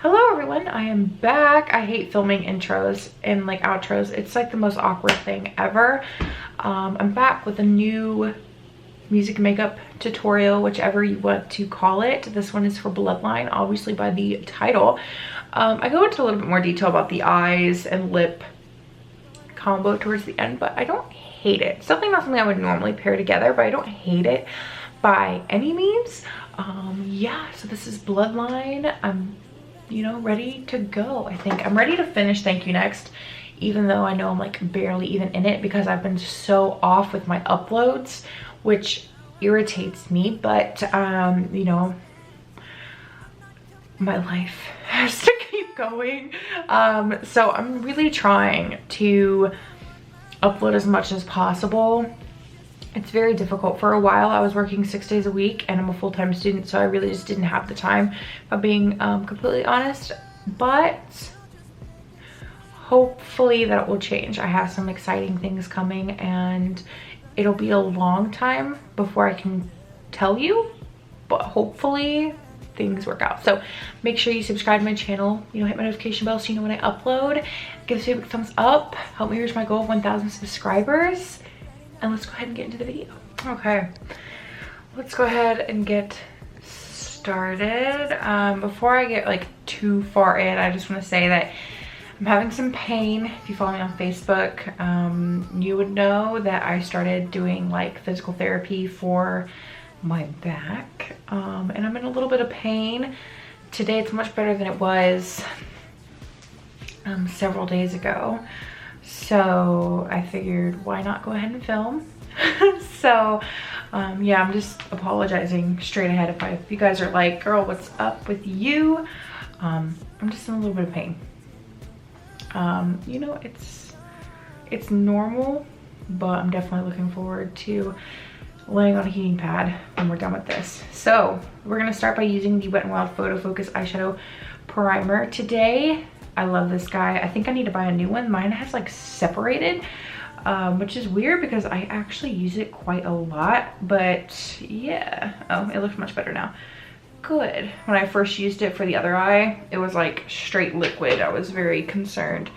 Hello everyone, I am back. I hate filming intros and like outros. It's like the most awkward thing ever. I'm back with a new music makeup tutorial, whichever you want to call it. This one is for Bloodline, obviously by the title. I go into a little bit more detail about the eyes and lip combo towards the end, but I don't hate it. It's definitely not something I would normally pair together, but I don't hate it by any means. Yeah, so this is Bloodline. I'm ready to go. I think I'm ready to finish Thank You Next, even though I know I'm like barely even in it because I've been so off with my uploads, which irritates me, but my life has to keep going. So I'm really trying to upload as much as possible. It's very difficult. For a while I was working 6 days a week and I'm a full-time student, so I really just didn't have the time, if I'm being completely honest. But hopefully that will change. I have some exciting things coming and it'll be a long time before I can tell you, but hopefully things work out. So make sure you subscribe to my channel, hit my notification bell so you know when I upload. Give this video a big thumbs up, help me reach my goal of 1,000 subscribers. And let's go ahead and get into the video. Okay, let's go ahead and get started. Before I get like too far in, I just want to say that I'm having some pain. If you follow me on Facebook, you would know that I started doing like physical therapy for my back, and I'm in a little bit of pain. Today it's much better than it was several days ago. So I figured why not go ahead and film. So yeah, I'm just apologizing straight ahead if you guys are like, girl, what's up with you? I'm just in a little bit of pain. It's normal, but I'm definitely looking forward to laying on a heating pad when we're done with this. So we're gonna start by using the Wet n Wild Photo Focus Eyeshadow Primer today. I love this guy. I think I need to buy a new one. Mine has like separated, which is weird because I actually use it quite a lot, but yeah. Oh, it looks much better now. Good. When I first used it for the other eye, it was like straight liquid. I was very concerned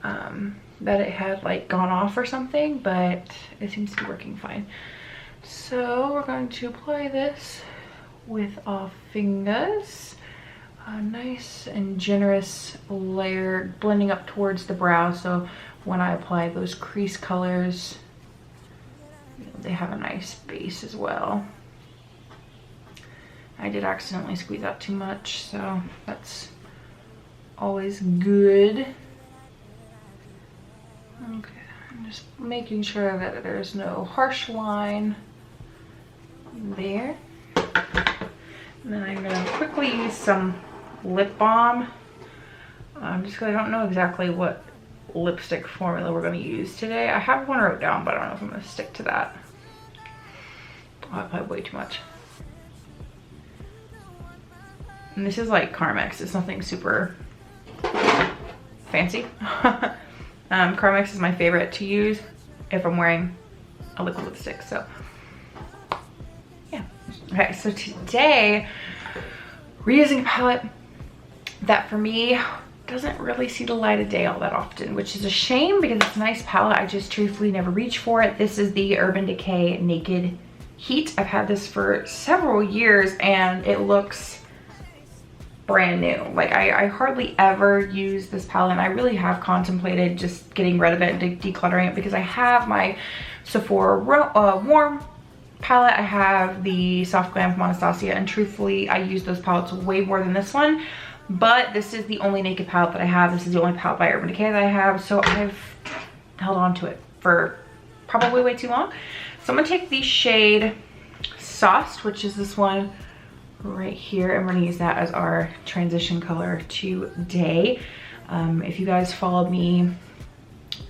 that it had like gone off or something, but it seems to be working fine. So we're going to apply this with our fingers. A nice and generous layer blending up towards the brow, so when I apply those crease colors, they have a nice base as well. I did accidentally squeeze out too much, so that's always good. Okay, I'm just making sure that there's no harsh line there. And then I'm gonna quickly use some lip balm. Just because I don't know exactly what lipstick formula we're going to use today. I have one wrote down, but I don't know if I'm going to stick to that. I applied way too much. And this is like Carmex. It's nothing super fancy. Carmex is my favorite to use if I'm wearing a liquid lipstick. So yeah. Okay, so today we're using a palette that for me doesn't really see the light of day all that often, which is a shame because it's a nice palette. I just truthfully never reach for it. This is the Urban Decay Naked Heat. I've had this for several years and it looks brand new. Like I hardly ever use this palette, and I really have contemplated just getting rid of it and decluttering it because I have my Sephora Warm palette, I have the Soft Glam from Anastasia, and truthfully I use those palettes way more than this one, but this is the only naked palette that I have. This is the only palette by Urban Decay that I have, so I've held on to it for probably way too long. So I'm gonna take the shade Sauced, which is this one right here, and we're gonna use that as our transition color today. If you guys followed me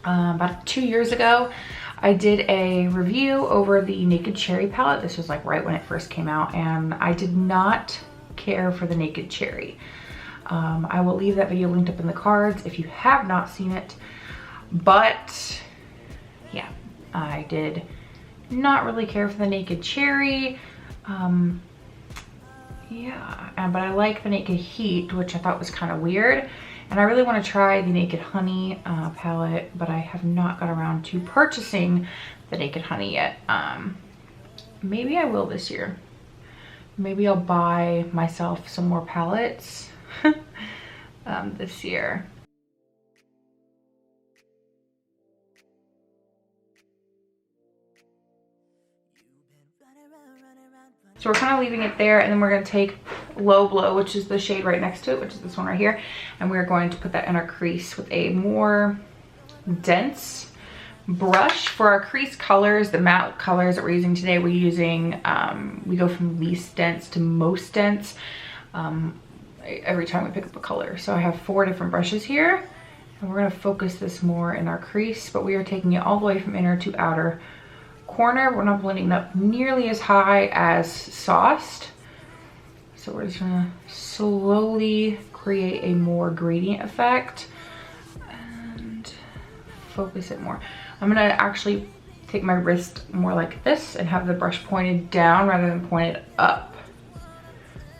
about 2 years ago, I did a review over the Naked Cherry palette. This was like right when it first came out, and I did not care for the Naked Cherry. I will leave that video linked up in the cards if you have not seen it. But yeah, I did not really care for the Naked Cherry. Yeah, but I like the Naked Heat, which I thought was kind of weird. And I really want to try the Naked Honey palette, but I have not got around to purchasing the Naked Honey yet. Maybe I will this year. Maybe I'll buy myself some more palettes this year. So we're kind of leaving it there, and then we're going to take Low Blow, which is the shade right next to it, which is this one right here, and we're going to put that in our crease with a more dense brush. For our crease colors, the matte colors that we're using today, we're using, we go from least dense to most dense every time we pick up a color. So I have 4 different brushes here, and we're going to focus this more in our crease, but we are taking it all the way from inner to outer corner. We're not blending it up nearly as high as Sauced. So we're just gonna slowly create a more gradient effect and focus it more. I'm gonna actually take my wrist more like this and have the brush pointed down rather than pointed up,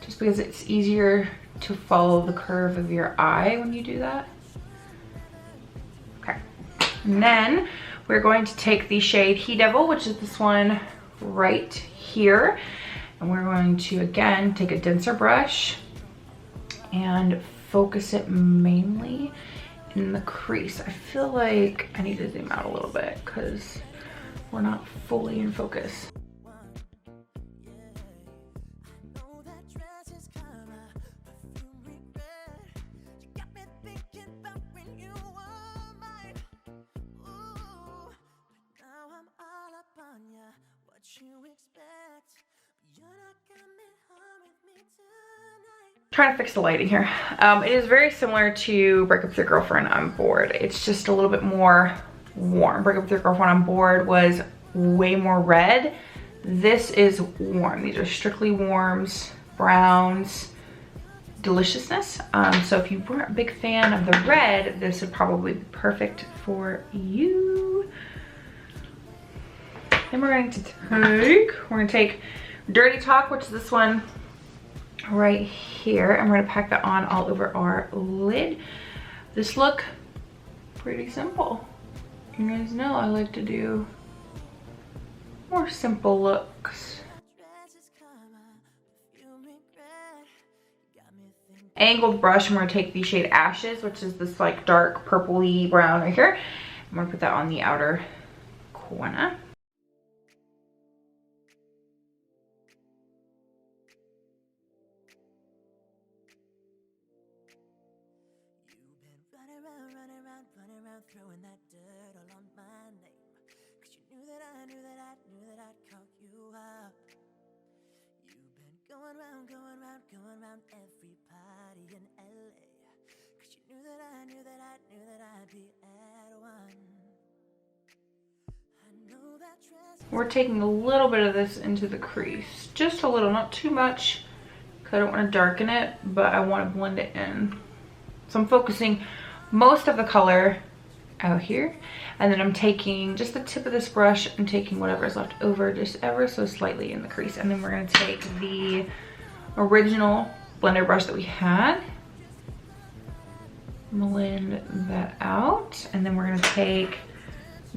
just because it's easier to follow the curve of your eye when you do that. Okay, and then we're going to take the shade He Devil, which is this one right here. And we're going to, again, take a denser brush and focus it mainly in the crease. I feel like I need to zoom out a little bit because we're not fully in focus. Trying to fix the lighting here. It is very similar to Break Up With Your Girlfriend on Board. It's just a little bit more warm. Break Up With Your Girlfriend on Board was way more red. This is warm. These are strictly warms, browns, deliciousness. So if you weren't a big fan of the red, this would probably be perfect for you. Then we're gonna take Dirty Talk, which is this one right here, and we're gonna pack that on all over our lid. This look, pretty simple. You guys know I like to do more simple looks. Angled brush, and we're gonna take the shade Ashes, which is this like dark purpley brown right here. I'm gonna put that on the outer corner. Throwing that dirt all on my name, 'cause you knew that I knew that I'd call you up. You've been going round every party in LA, 'cause you knew that I knew that I'd be at one. I know that dress. We're taking a little bit of this into the crease, just a little, not too much, because I don't want to darken it, but I want to blend it in. So I'm focusing most of the color out here, and then I'm taking just the tip of this brush and taking whatever is left over just ever so slightly in the crease. And then we're going to take the original blender brush that we had, blend that out, and then we're going to take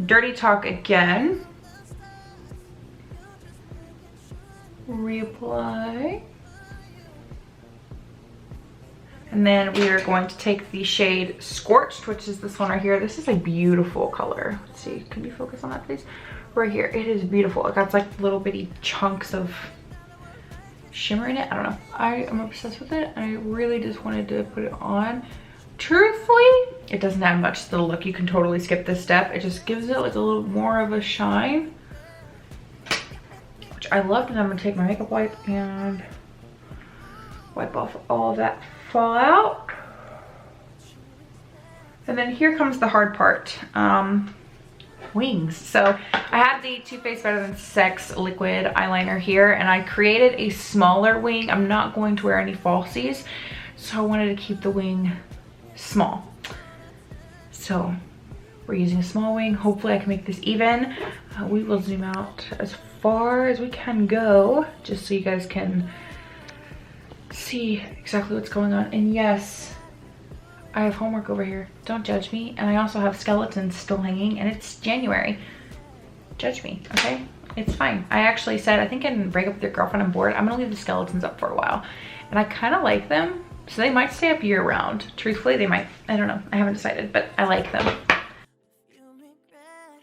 Dirty Talk again, reapply. And then we are going to take the shade Scorched, which is this one right here. This is a beautiful color. Let's see, can you focus on that please? Right here, it is beautiful. It got like little bitty chunks of shimmer in it. I don't know, I am obsessed with it. I really just wanted to put it on. Truthfully, it doesn't add much to the look. You can totally skip this step. It just gives it like a little more of a shine, which I loved. And I'm gonna take my makeup wipe and wipe off all of that fallout. And then here comes the hard part, wings. So I have the Too Faced Better Than Sex liquid eyeliner here, and I created a smaller wing. I'm not going to wear any falsies, so I wanted to keep the wing small. So we're using a small wing. Hopefully I can make this even. We will zoom out as far as we can go, just so you guys can see exactly what's going on. And yes, I have homework over here. Don't judge me. And I also have skeletons still hanging, and it's January. Judge me, okay? It's fine. I actually said, I think in Break Up With Your Girlfriend, I'm bored. I'm gonna leave the skeletons up for a while. And I kind of like them, so they might stay up year round. Truthfully, they might. I don't know. I haven't decided, but I like them. You regret,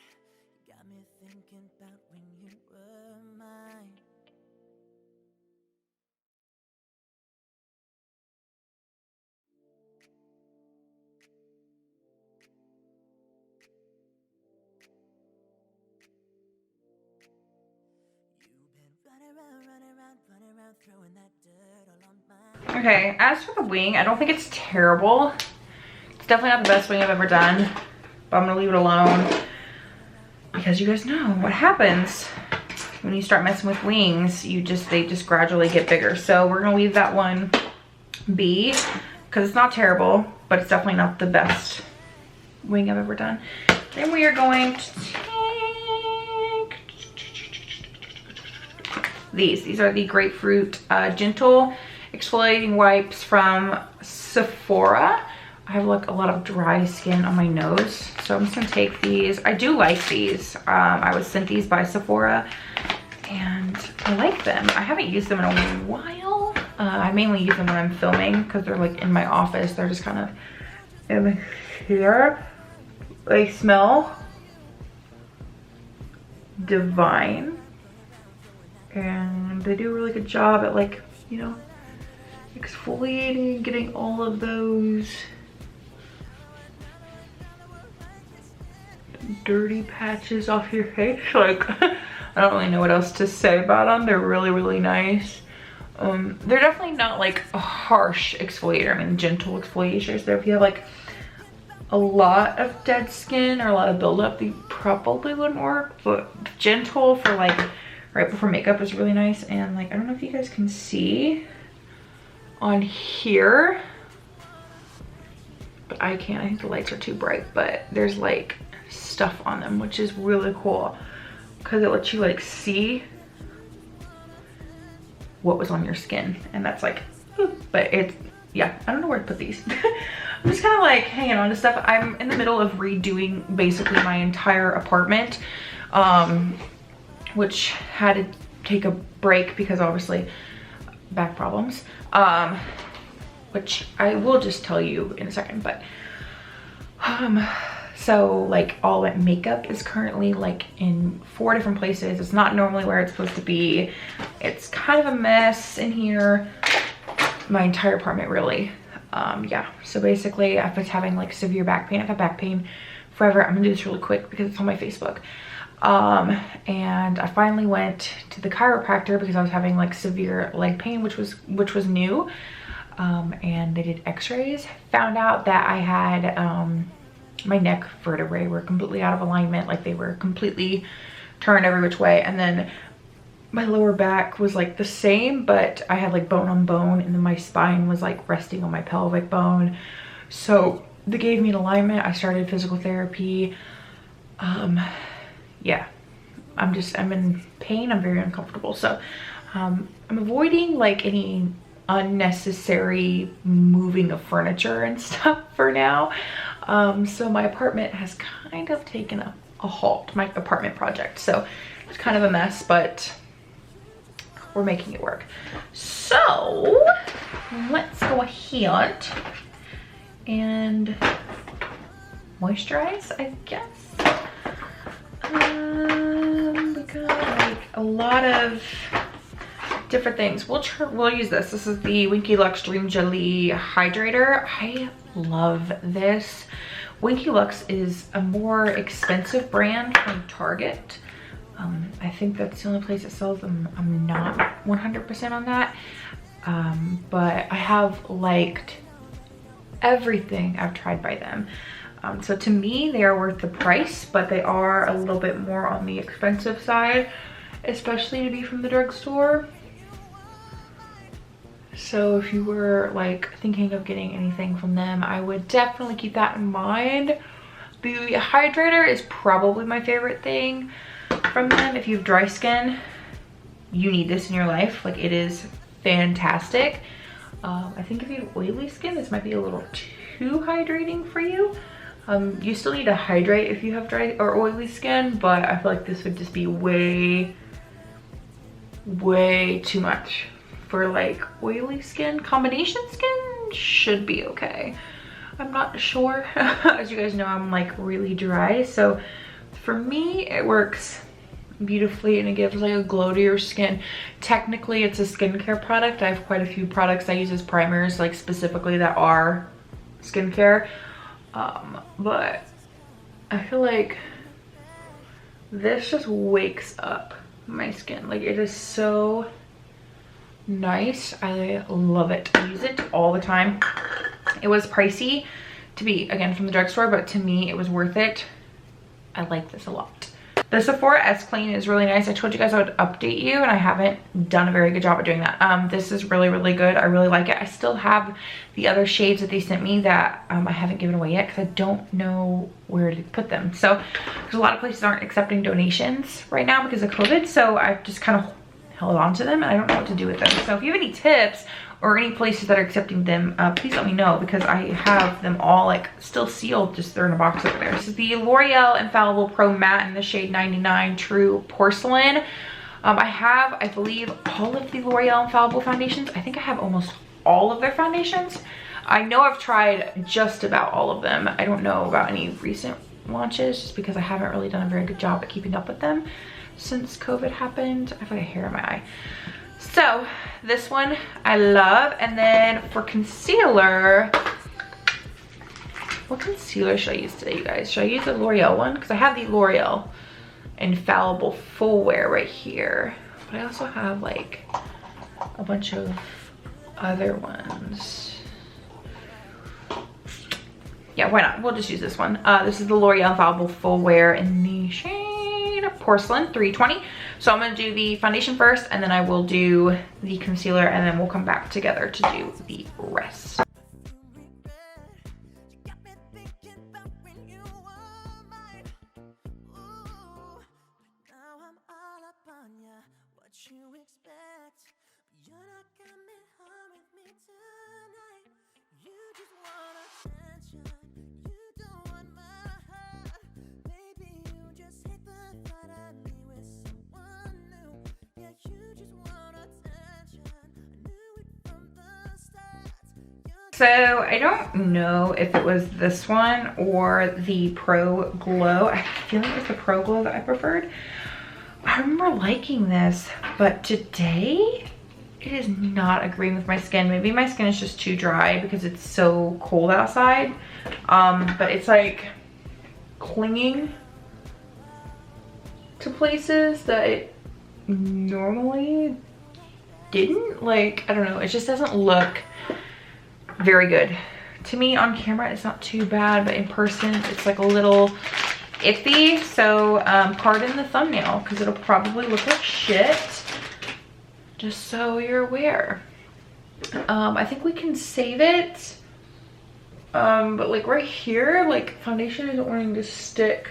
got me thinking about when you were mine. You've been running around, throwing that dirt all on my. Okay, as for the wing, I don't think it's terrible. It's definitely not the best wing I've ever done, but I'm gonna leave it alone because you guys know what happens when you start messing with wings. They just gradually get bigger. So we're gonna leave that one be because it's not terrible, but it's definitely not the best wing I've ever done. Then we are going to take these. These are the grapefruit gentle exfoliating wipes from Sephora. I have like a lot of dry skin on my nose, so I'm just gonna take these. I do like these. I was sent these by Sephora and I like them. I haven't used them in a while. I mainly use them when I'm filming because they're like in my office. They're just kind of in here. They smell divine and they do a really good job at, like, you know, exfoliating, getting all of those dirty patches off your face. Like, I don't really know what else to say about them. They're really nice. They're definitely not like a harsh exfoliator. I mean, gentle exfoliators. There, if you have like a lot of dead skin or a lot of buildup, they probably wouldn't work. But gentle for like right before makeup is really nice. And like, I don't know if you guys can see on here, but I can't. I think the lights are too bright, but there's like stuff on them, which is really cool because it lets you like see what was on your skin, and that's like, but it's, yeah, I don't know where to put these. I'm just kind of like hanging on to stuff. I'm in the middle of redoing basically my entire apartment, which had to take a break because obviously back problems, which I will just tell you in a second. But so like all that makeup is currently like in 4 different places. It's not normally where it's supposed to be. It's kind of a mess in here. My entire apartment, really. Yeah, so basically I've been having like severe back pain. I've had back pain forever. I'm gonna do this really quick because it's on my Facebook. And I finally went to the chiropractor because I was having like severe leg pain, which was new. And they did x-rays, found out that I had my neck vertebrae were completely out of alignment, like they were completely turned every which way. And then my lower back was like the same, but I had like bone on bone, and then my spine was like resting on my pelvic bone. So they gave me an alignment. I started physical therapy. Yeah, I'm in pain. I'm very uncomfortable. So I'm avoiding like any unnecessary moving of furniture and stuff for now. So my apartment has kind of taken a halt, my apartment project. So it's kind of a mess, but we're making it work. So let's go ahead and moisturize, I guess. We got like a lot of different things. We'll use this. This is the Winky Lux Dream Jelly Hydrator. I love this. Winky Lux is a more expensive brand from Target. I think that's the only place that sells them. I'm not 100% on that. But I have liked everything I've tried by them. So to me, they are worth the price, but they are a little bit more on the expensive side, especially to be from the drugstore. So if you were like thinking of getting anything from them, I would definitely keep that in mind. The hydrator is probably my favorite thing from them. If you have dry skin, you need this in your life. Like, it is fantastic. I think if you have oily skin, this might be a little too hydrating for you. You still need to hydrate if you have dry or oily skin, but I feel like this would just be way too much for like oily skin. Combination skin should be okay. I'm not sure. As you guys know, I'm like really dry, so for me it works beautifully and it gives like a glow to your skin. Technically it's a skincare product. I have quite a few products I use as primers, like specifically that are skincare, but I feel like this just wakes up my skin. Like, it is so nice. I love it. I use it all the time. It was pricey to be, again, from the drugstore, but to me it was worth it. I like this a lot. The Sephora S Clean is really nice. I told you guys I would update you and I haven't done a very good job at doing that. This is really good. I really like it. I still have the other shades that they sent me that I haven't given away yet because I don't know where to put them. So there's a lot of places aren't accepting donations right now because of COVID, so I've just kind of held on to them and I don't know what to do with them. So if you have any tips or any places that are accepting them, please let me know because I have them all like still sealed, just they're in a box over there. This is the L'Oreal Infallible Pro Matte in the shade 99 True Porcelain. I have, I believe, all of the L'Oreal Infallible foundations. I think I have almost all of their foundations. I know I've tried just about all of them. I don't know about any recent launches just because I haven't really done a very good job at keeping up with them since COVID happened. I have like a hair in my eye. So this one I love. And then for concealer, what concealer should I use today, you guys? Should I use the L'Oreal one? Because I have the L'Oreal Infallible Full Wear right here, but I also have like a bunch of other ones. Yeah, why not? We'll just use this one. This is the L'Oreal Infallible Full Wear in the shade Porcelain 320. So I'm gonna do the foundation first and then I will do the concealer and then we'll come back together to do the rest. So I don't know if it was this one or the Pro Glow. I feel like it was the Pro Glow that I preferred. I remember liking this, but today it is not agreeing with my skin. Maybe my skin is just too dry because it's so cold outside. But it's like clinging to places that it normally didn't. Like, I don't know, it just doesn't look very good. To me on camera it's not too bad, but in person it's like a little iffy. So pardon the thumbnail because it'll probably look like shit, just so you're aware. I think we can save it, but like right here, like foundation isn't wanting to stick.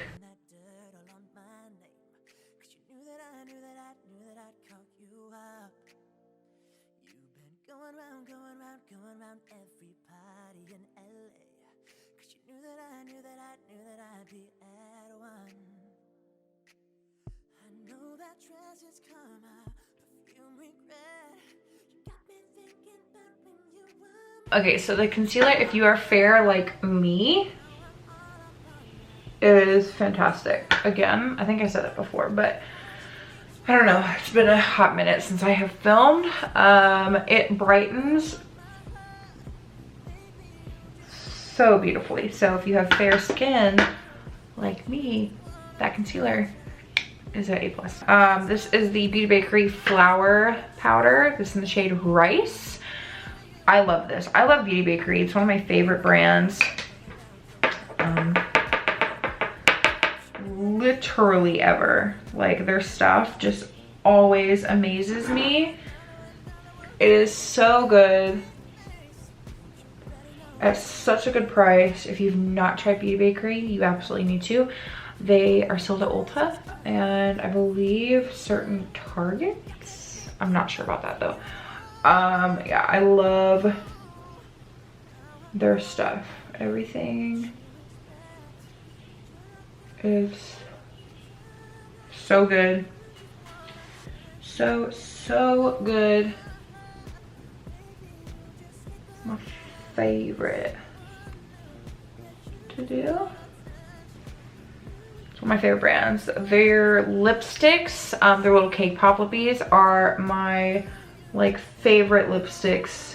Okay, so the concealer, if you are fair like me, is fantastic. Again, I think I said it before, but I don't know. It's been a hot minute since I have filmed. It brightens so beautifully. So if you have fair skin like me, that concealer is an A+. This is the Beauty Bakery Flour Powder. This is in the shade Rice. I love this. I love Beauty Bakery. It's one of my favorite brands. Literally ever. Like, their stuff just always amazes me. It is so good. At such a good price. If you've not tried Beauty Bakery, you absolutely need to. They are sold at Ulta and I believe certain Targets. I'm not sure about that though. Yeah, I love their stuff. Everything is so good. So good. My favorite to do. It's one of my favorite brands. Their lipsticks, their little cake pop lippies are my like favorite lipsticks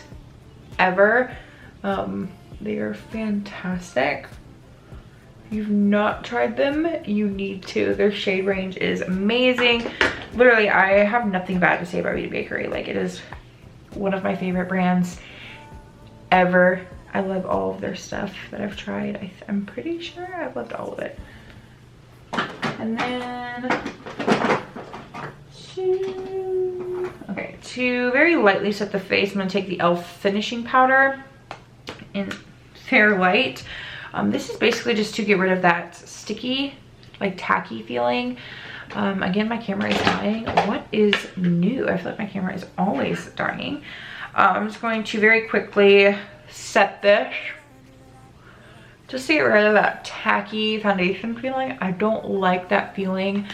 ever. They are fantastic. If you've not tried them, you need to. Their shade range is amazing. Literally, I have nothing bad to say about Beauty Bakery. Like, it is one of my favorite brands ever. I love all of their stuff that I've tried. I'm pretty sure I've loved all of it. And then to very lightly set the face, I'm gonna take the e.l.f. finishing powder in Fair Light. This is basically just to get rid of that sticky, like tacky feeling. Again, my camera is dying. What is new? I feel like my camera is always dying. I'm just going to very quickly set this just to get rid of that tacky foundation feeling. I don't like that feeling,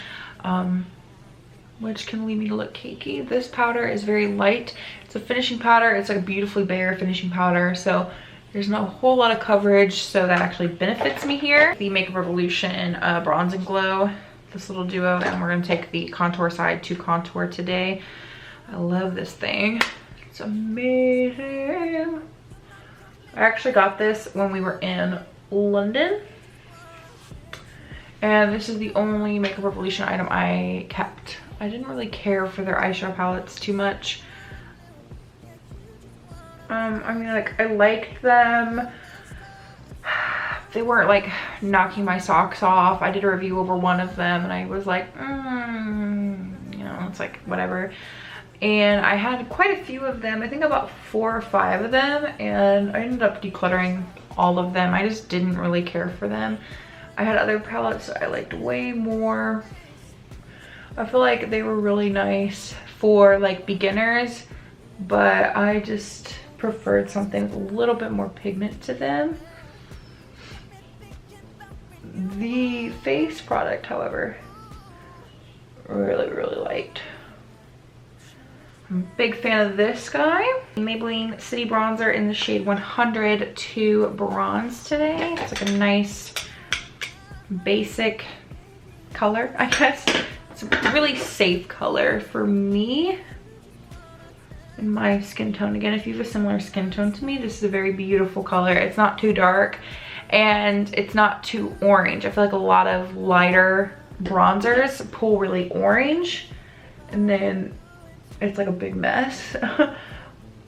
which can lead me to look cakey. This powder is very light. It's a finishing powder. It's like a beautifully bare finishing powder, so there's not a whole lot of coverage, so that actually benefits me here. The Makeup Revolution Bronze and Glow, this little duo, and we're gonna take the contour side to contour today. I love this thing. It's amazing. I actually got this when we were in London, and this is the only Makeup Revolution item I kept. I didn't really care for their eyeshadow palettes too much. I mean, like, I liked them. They weren't like knocking my socks off. I did a review over one of them and I was like, you know, it's like whatever. And I had quite a few of them. I think about 4 or 5 of them, and I ended up decluttering all of them. I just didn't really care for them. I had other palettes I liked way more. I feel like they were really nice for like beginners, but I just preferred something with a little bit more pigment to them. The face product, however, really liked. I'm a big fan of this guy. Maybelline City Bronzer in the shade 100 to bronze today. It's like a nice basic color, I guess. It's a really safe color for me in my skin tone. Again, if you have a similar skin tone to me, this is a very beautiful color. It's not too dark and it's not too orange. I feel like a lot of lighter bronzers pull really orange and then it's like a big mess.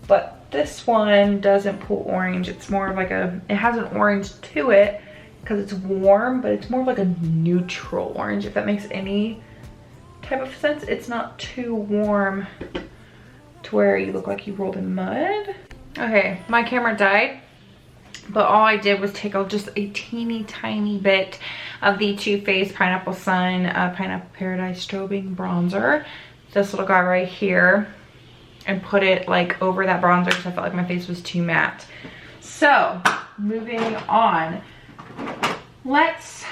But this one doesn't pull orange. It's more of like it has an orange to it because it's warm, but it's more of like a neutral orange, if that makes any type of sense. It's not too warm to where you look like you rolled in mud. Okay, my camera died, but all I did was take just a teeny tiny bit of the Too Faced Pineapple Sun Pineapple Paradise Strobing Bronzer, this little guy right here, and put it like over that bronzer because I felt like my face was too matte. So moving on, let's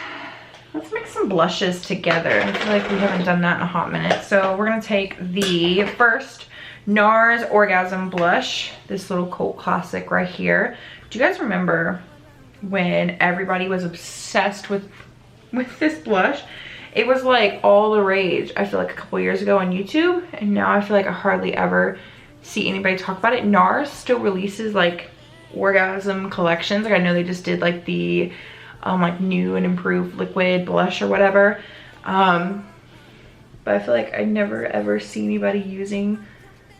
make some blushes together. I feel like we haven't done that in a hot minute. So we're gonna take the first NARS Orgasm blush, this little cult classic right here. Do you guys remember when everybody was obsessed with this blush? It was like all the rage, I feel like, a couple years ago on YouTube, and now I feel like I hardly ever see anybody talk about it. NARS still releases like orgasm collections. Like, I know they just did like the like new and improved liquid blush or whatever, but I feel like I never ever see anybody using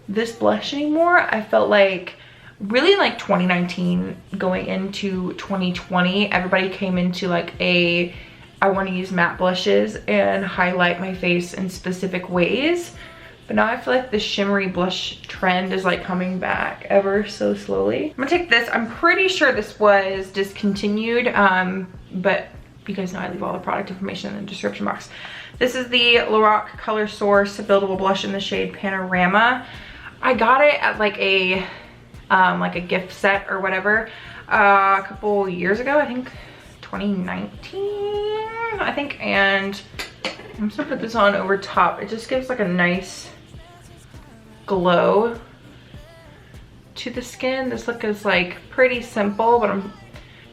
this blush anymore. I felt like really like 2019 going into 2020, everybody came into like I want to use matte blushes and highlight my face in specific ways. But now I feel like the shimmery blush trend is like coming back ever so slowly. I'm gonna take this. I'm pretty sure this was discontinued, but you guys know I leave all the product information in the description box. This is the Lorac Color Source Buildable Blush in the shade Panorama. I got it at like a gift set or whatever a couple years ago, I think 2019, I think. And I'm just gonna put this on over top. It just gives like a nice glow to the skin. This look is like pretty simple, but I'm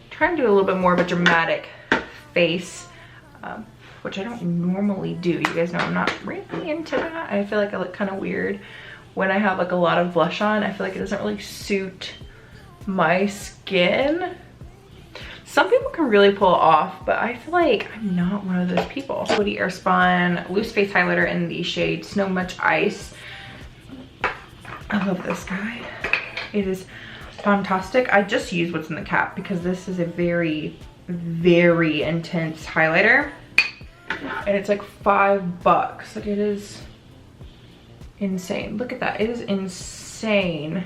trying to do a little bit more of a dramatic face, which I don't normally do. You guys know I'm not really into that. I feel like I look kind of weird when I have like a lot of blush on. I feel like it doesn't really suit my skin. Some people can really pull it off, but I feel like I'm not one of those people. Woody Airspun Loose Face Highlighter in the shade Snow Much Ice. I love this guy. It is fantastic. I just use what's in the cap because this is a very, very intense highlighter. And it's like $5. Like, it is insane. Look at that. It is insane.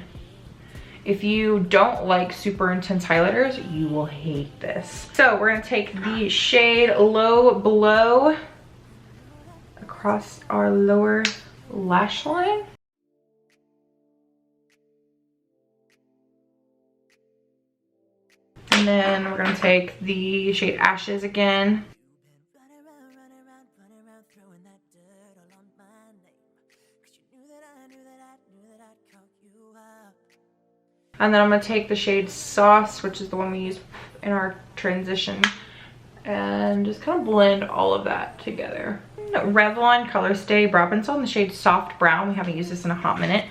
If you don't like super intense highlighters, you will hate this. So we're gonna take the shade Low Blow across our lower lash line. And then we're gonna take the shade Ashes again. And then I'm gonna take the shade Sauce, which is the one we use in our transition, and just kind of blend all of that together. Revlon Color Stay Brow Pencil in the shade Soft Brown. We haven't used this in a hot minute.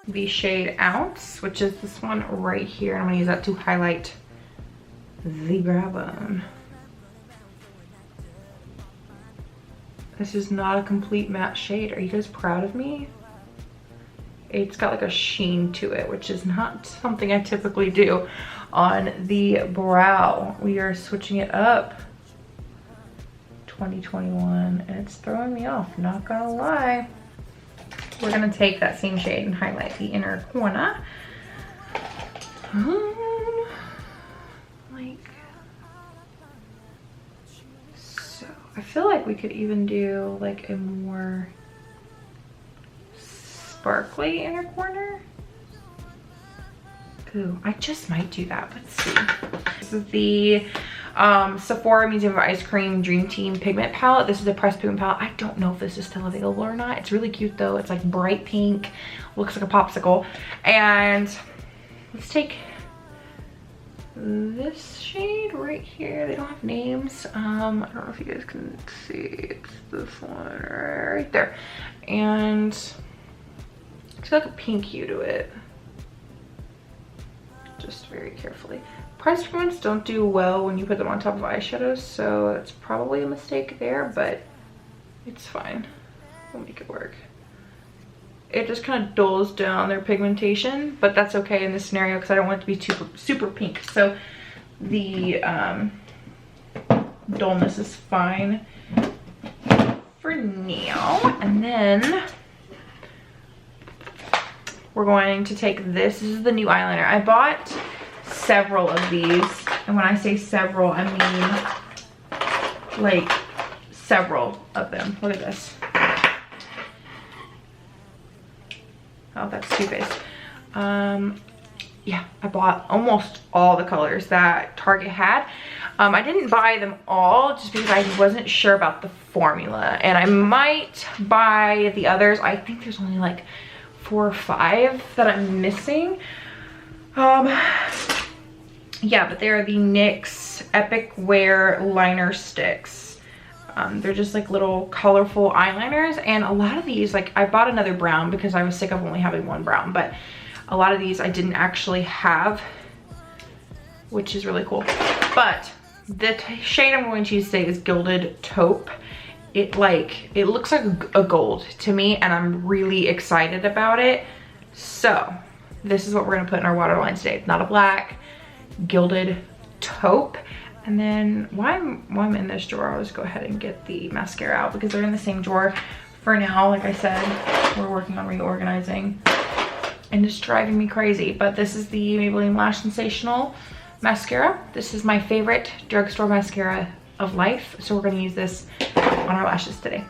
The shade Ounce, which is this one right here. I'm gonna use that to highlight the brow bone. This is not a complete matte shade. Are you guys proud of me? It's got like a sheen to it, which is not something I typically do on the brow. We are switching it up. 2021, and it's throwing me off, not gonna lie. We're gonna take that same shade and highlight the inner corner. Like so. I feel like we could even do like a more sparkly inner corner. Ooh, I just might do that. Let's see. This is the Sephora Museum of Ice Cream Dream Team Pigment Palette. This is a pressed pigment palette. I don't know if this is still available or not. It's really cute though. It's like bright pink, looks like a popsicle. And let's take this shade right here. They don't have names. I don't know if you guys can see. It's this one right there. And it's got like a pink hue to it. Just very carefully. Pressed pigments don't do well when you put them on top of eyeshadows, so that's probably a mistake there, but it's fine. We'll make it work. It just kind of dulls down their pigmentation, but that's okay in this scenario because I don't want it to be super pink. So the dullness is fine for now. And then we're going to take this. This is the new eyeliner. I bought several of these, and when I say several, I mean like several of them. Look at this. Oh, that's Too Faced. Yeah, I bought almost all the colors that Target had. I didn't buy them all just because I wasn't sure about the formula, and I might buy the others. I think there's only like 4 or 5 that I'm missing. Yeah, but they are the NYX Epic Wear Liner Sticks. They're just like little colorful eyeliners, and a lot of these, like I bought another brown because I was sick of only having one brown, but a lot of these I didn't actually have, which is really cool. But the shade I'm going to use today is Gilded Taupe. It looks like a gold to me, and I'm really excited about it. So this is what we're gonna put in our waterline today. Not a black, gilded taupe. And then while I'm in this drawer, I'll just go ahead and get the mascara out because they're in the same drawer for now. Like I said, we're working on reorganizing and it's driving me crazy. But this is the Maybelline Lash Sensational mascara. This is my favorite drugstore mascara of life. So we're gonna use this on our lashes today.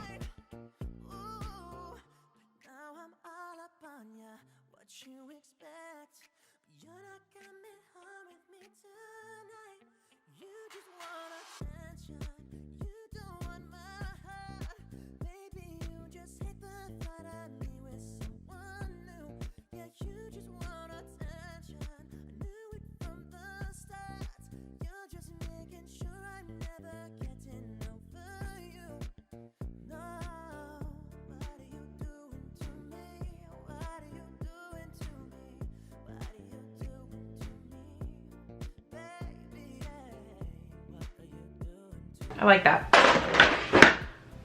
I like that.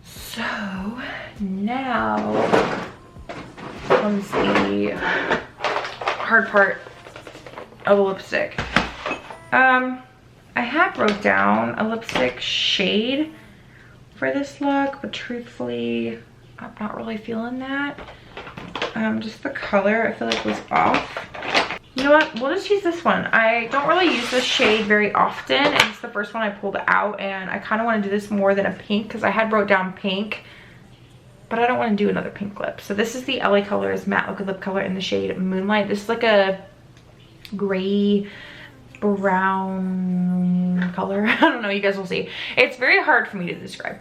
So now comes the hard part of a lipstick. I had wrote down a lipstick shade for this look, but truthfully, I'm not really feeling that. Just the color I feel like was off. You know what, we'll just use this one. I don't really use this shade very often, and it's the first one I pulled out, and I kind of want to do this more than a pink because I had wrote down pink, but I don't want to do another pink lip. So this is the LA Colors Matte Liquid Lip Color in the shade Moonlight. This is like a gray brown color. I don't know, you guys will see. It's very hard for me to describe.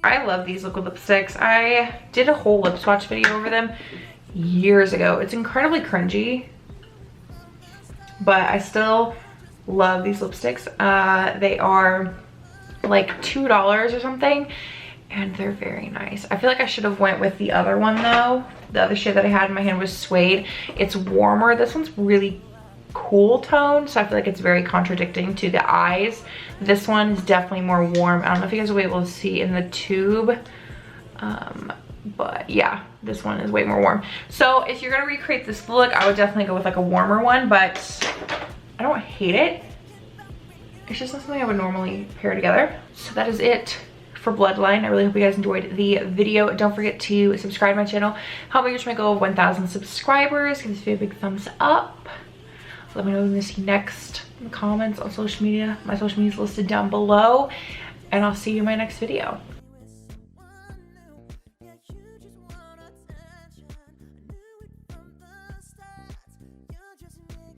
I love these liquid lipsticks. I did a whole lip swatch video over them years ago. It's incredibly cringy, but I still love these lipsticks. They are like $2 or something, and they're very nice. I feel like I should have went with the other one though. The other shade that I had in my hand was Suede. It's warmer. This one's really cool tone, so I feel like it's very contradicting to the eyes. This one is definitely more warm. I don't know if you guys will be able to see in the tube, but yeah, this one is way more warm. So if you're gonna recreate this look, I would definitely go with like a warmer one, but I don't hate it. It's just not something I would normally pair together. So that is it for Bloodline. I really hope you guys enjoyed the video. Don't forget to subscribe to my channel. Help me reach my goal of 1,000 subscribers. Give this video a big thumbs up. Let me know what you want to see next in the comments on social media. My social media is listed down below, and I'll see you in my next video.